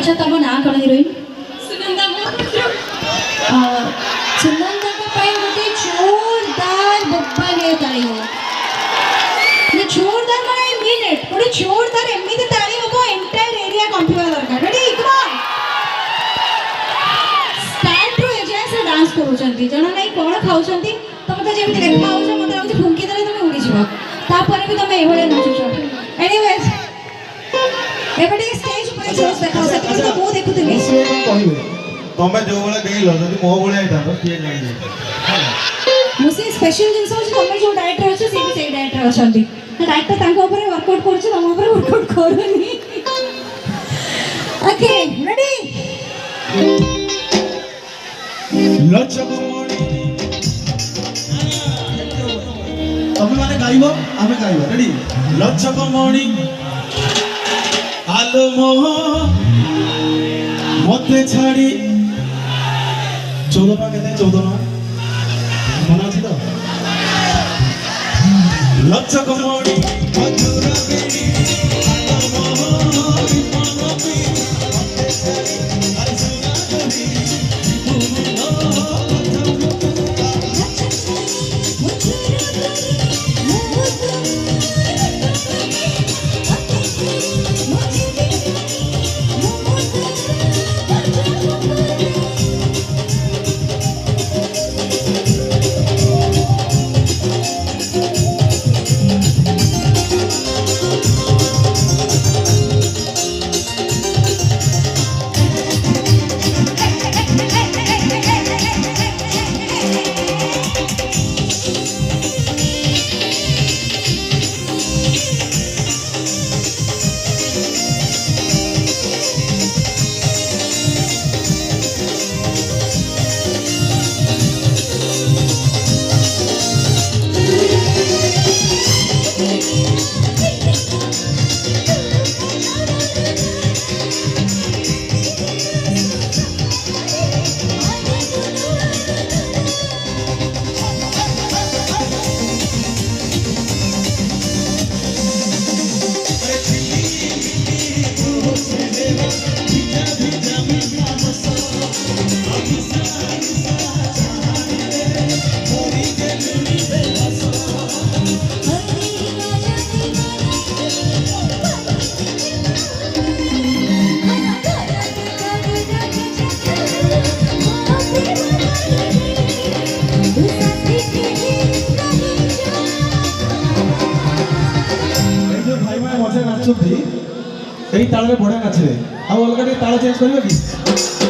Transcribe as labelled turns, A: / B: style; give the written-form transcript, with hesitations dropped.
A: अच्छा तब ना कौन हीरोइन
B: सुनंदा
A: सुनंदा का पाई गोटे जोरदार बब्बा ने ताली हो ये जोरदार माने मिनिट गोटे जोरदार एमिति ताली हो एंटायर एरिया कंपिबा दरकार रेडी कम ऑन स्टार्ट रो एजे से डांस करूछंती जना नै कोन खाउछंती तमे तो जेमिति देखा होछ मते लाଗୁଛି फुंकी देले तमे उडी जिवो तापर भी तमे एभले नाचुछ एनीवेज एबडी स्टेज पर जोस देखा से तो मु देखुतली
C: से कहिबे तमे जो वाला गइलो जदी मो बोले आइता तो के जानि
A: मुसे स्पेशल जिंस होछ तमे जो डाइट रे छ से भी सेही डाइट रे अछंती डाइट तांको ऊपर वर्कआउट करछ तम ऊपर वर्कआउट करनी ओके रेडी
C: लचक मोणी तमे माने गाइबो आमे गाइबो रेडी लचक मोणी आलो मोह मते छाड़ी 14 ना कहते 14 ना मन अछि तो लचक मोणी मधुरा बेणी आलो मोह विपनपी मते छाड़ी अलसुना गनी ताल में बढ़िया नाचे आ अलग ताल चेंज कर